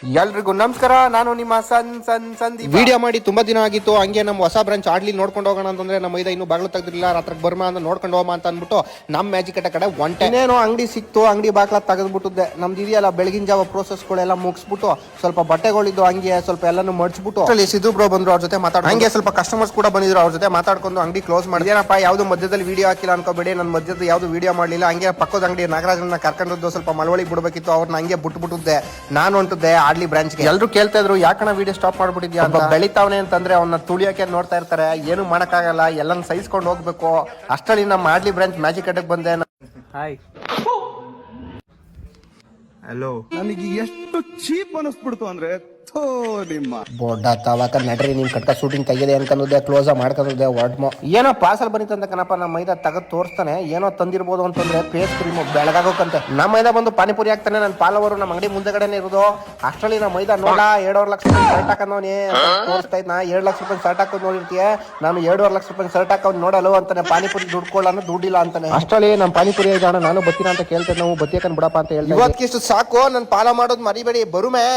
ಎಲ್ರಿಗೂ ನಮಸ್ಕಾರ. ನಾನು ನಿಮ್ಮ ಸಂದೀಪ್. ವಿಡಿಯೋ ಮಾಡಿ ತುಂಬಾ ದಿನ ಆಗಿತ್ತು. ಹಂಗೆ ನಮ್ಮ ಹೊಸ ಬ್ರಾಂಚ್ ಆಡ್ಲಿ ನೋಡ್ಕೊಂಡು ಹೋಗೋಣ ಅಂತಂದ್ರೆ ನಮ್ಮ ಮೈದ ಇನ್ನೂ ಬಾಗ್ಲು ತೆಗೆದಿಲ್ಲ. ರಾತ್ರಿಗೆ ಬರ್ಮ ಅಂತ ನೋಡ್ಕೊಂಡು ಹೋಮ ಅಂತ ಅಂದ್ಬಿಟ್ಟು ನಮ್ಮ ಮ್ಯಾಜಿಕ್ ಕಡೆ ಒಂಟೆ ಇನ್ನೇನೋ ಅಂಗಡಿ ಸಿಕ್ತು. ಅಂಗಡಿ ಬಾಗ್ಲ ತೆಗೆದ್ಬಿಟ್ಟಿದ್ದೆ. ನಮ್ದು ಇದೆಯಲ್ಲ ಬೆಳಗಿನ ಜಾವ ಪ್ರೋಸೆಸ್ಗಳೆಲ್ಲ ಮುಗಿಸ್ಬಿಟ್ಟು ಸ್ವಲ್ಪ ಬಟ್ಟೆಗಳಿದ್ದು ಹಂಗೆ ಸ್ವಲ್ಪ ಎಲ್ಲಾನು ಮಡ್ಚ್ಬಿಟ್ಟು ಅಲ್ಲಿ ಸಿದ್ದು ಬ್ರೋ ಬಂದ್ರು. ಅವ್ರ ಜೊತೆ ಮಾತಾಡ ಹಂಗೆ ಸ್ವಲ್ಪ ಕಸ್ಟಮರ್ಸ್ ಕೂಡ ಬಂದಿದ್ರು. ಅವ್ರ ಜೊತೆ ಮಾತಾಡ್ಕೊಂಡು ಅಂಗಡಿ ಕ್ಲೋಸ್ ಮಾಡಿದೆ. ಏನಪ್ಪ ಯಾವ್ದು ಮಧ್ಯದಲ್ಲಿ ವಿಡಿಯೋ ಹಾಕಿಲ್ಲ ಅನ್ಕೋಬೇಡಿ. ನನ್ನ ಮಧ್ಯದ ಯಾವ್ದು ವಿಡಿಯೋ ಮಾಡಲಿಲ್ಲ. ಹಂಗೆ ಪಕ್ಕದ ಅಂಗಡಿ ನಾಗರಾಜನ ಕರ್ಕೊಂಡಿದ್ದು ಸ್ವಲ್ಪ ಮಳವಳಿಗೆ ಬಿಡಬೇಕಿತ್ತು. ಅವ್ರನ್ನ ಹಂಗೆ ಬಿಟ್ಬಿಟ್ಟಿದ್ದೆ. ನಾನು ಹೊಂಟಿದ್ದೆ ಆಡ್ಲಿ ಬ್ರಾಂಚ್ಗೆ. ಎಲ್ಲರೂ ಕೇಳ್ತಾ ಇದ್ರು ಯಾಕಣ ವಿಡಿಯೋ ಸ್ಟಾಪ್ ಮಾಡ್ಬಿಟ್ಟಿದ್ಯಾ ಅಂತ. ಬೆಳಿತಾವನೆ ಅಂತಂದ್ರೆ ಅವನ್ನ ತುಳಿಯೋಕೆ ನೋಡ್ತಾ ಇರ್ತಾರೆ. ಏನು ಮಾಡಕ್ಕಾಗಲ್ಲ, ಎಲ್ಲಾನು ಸಹಿಸ್ಕೊಂಡು ಹೋಗ್ಬೇಕು. ಅಷ್ಟರಲ್ಲಿ ನಮ್ಮ ಆಡ್ಲಿ ಬ್ರಾಂಚ್ ಮ್ಯಾಜಿಕ್ ಅಡ್ಡಕ್ಕೆ ಬಂದೆ. Hi hello. ನನಗೆ ಎಷ್ಟು ಚೀಪ್ ಅನಿಸ್ಬಿಡ್ತು ಅಂದ್ರೆ ಬೋರ್ಡ ತಾವಾಕ ನಡ್ರಿ ನಿಮ್ ಕಟ್ಕ ಶೂಟಿಂಗ್ ತೆಗಿದೆ ಅನ್ಕೊಂಡಿದ್ದೆ. ಕ್ಲೋಸ್ ಮಾಡ್ಕೊಂಡಿದ್ದೆ. ವಾಟ್ಮೋ ಏನೋ ಪಾರ್ಸಲ್ ಬಂದಿತ್ತಂತ ಕಣಪ್ಪ. ನಮ್ಮ ಮೈದ ತೆಗೆದು ತೋರಿಸ್ತಾನೆ. ಏನೋ ತಂದಿರ್ಬೋದು ಅಂತಂದ್ರೆ ಫೇಸ್ ಕ್ರೀಮ್ ಬೆಳಗಾಗೋಕಂತೆ. ನಮ್ಮ ಮೈದ ಬಂದು ಪಾನಿಪುರಿ ಹಾಕ್ತಾನೆ. ನನ್ನ ಪಾಲವರು ನಮ್ಮ ಅಂಗಡಿ ಮುಂದೆಗಡೆನೆ ಇರೋದು. ಅಷ್ಟರಲ್ಲಿ ನಮ್ಮ ಮೈದ ನೋಡ 2.5 ಲಕ್ಷ ರೂಪಾಯಿ ಶರ್ಟ್ ಹಾಕೋನಿ ತೋರಿಸ್ತಾ ಇದ್ನ. 2 ಲಕ್ಷ ರೂಪಾಯಿ ಶರ್ಟ್ ಹಾಕೋದು ನೋಡಿರ್ತೀಯ. ನಾನು 2.5 ಲಕ್ಷ ರೂಪಾಯಿ ಶರ್ಟ್ ಹಾಕೋದು ನೋಡಲು ಅಂತಾನೆ. ಪಾನಿಪುರಿ ದುಡ್ಕೊಳ್ಳೋಣ ದುಡ್ಡಿಲ್ಲ ಅಂತಾನೆ. ಅಷ್ಟರಲ್ಲಿ ನಮ್ಮ ಪಾನಿಪುರಿ ಜಾಣ ನಾನು ಬತ್ತೀನ ಅಂತ ಕೇಳ್ತೇನೆ. ನಾವು ಬತ್ತಿಯಕನ್ ಬಿಡಪ್ಪ ಅಂತ ಹೇಳ್ತೀವಿ. ಇವತ್ತಿಷ್ಟು ಸಾಕು. ನನ್ನ ಪಾಲ ಮಾಡೋದು ಮರಿಬೇಡಿ. ಬರುಮೆ.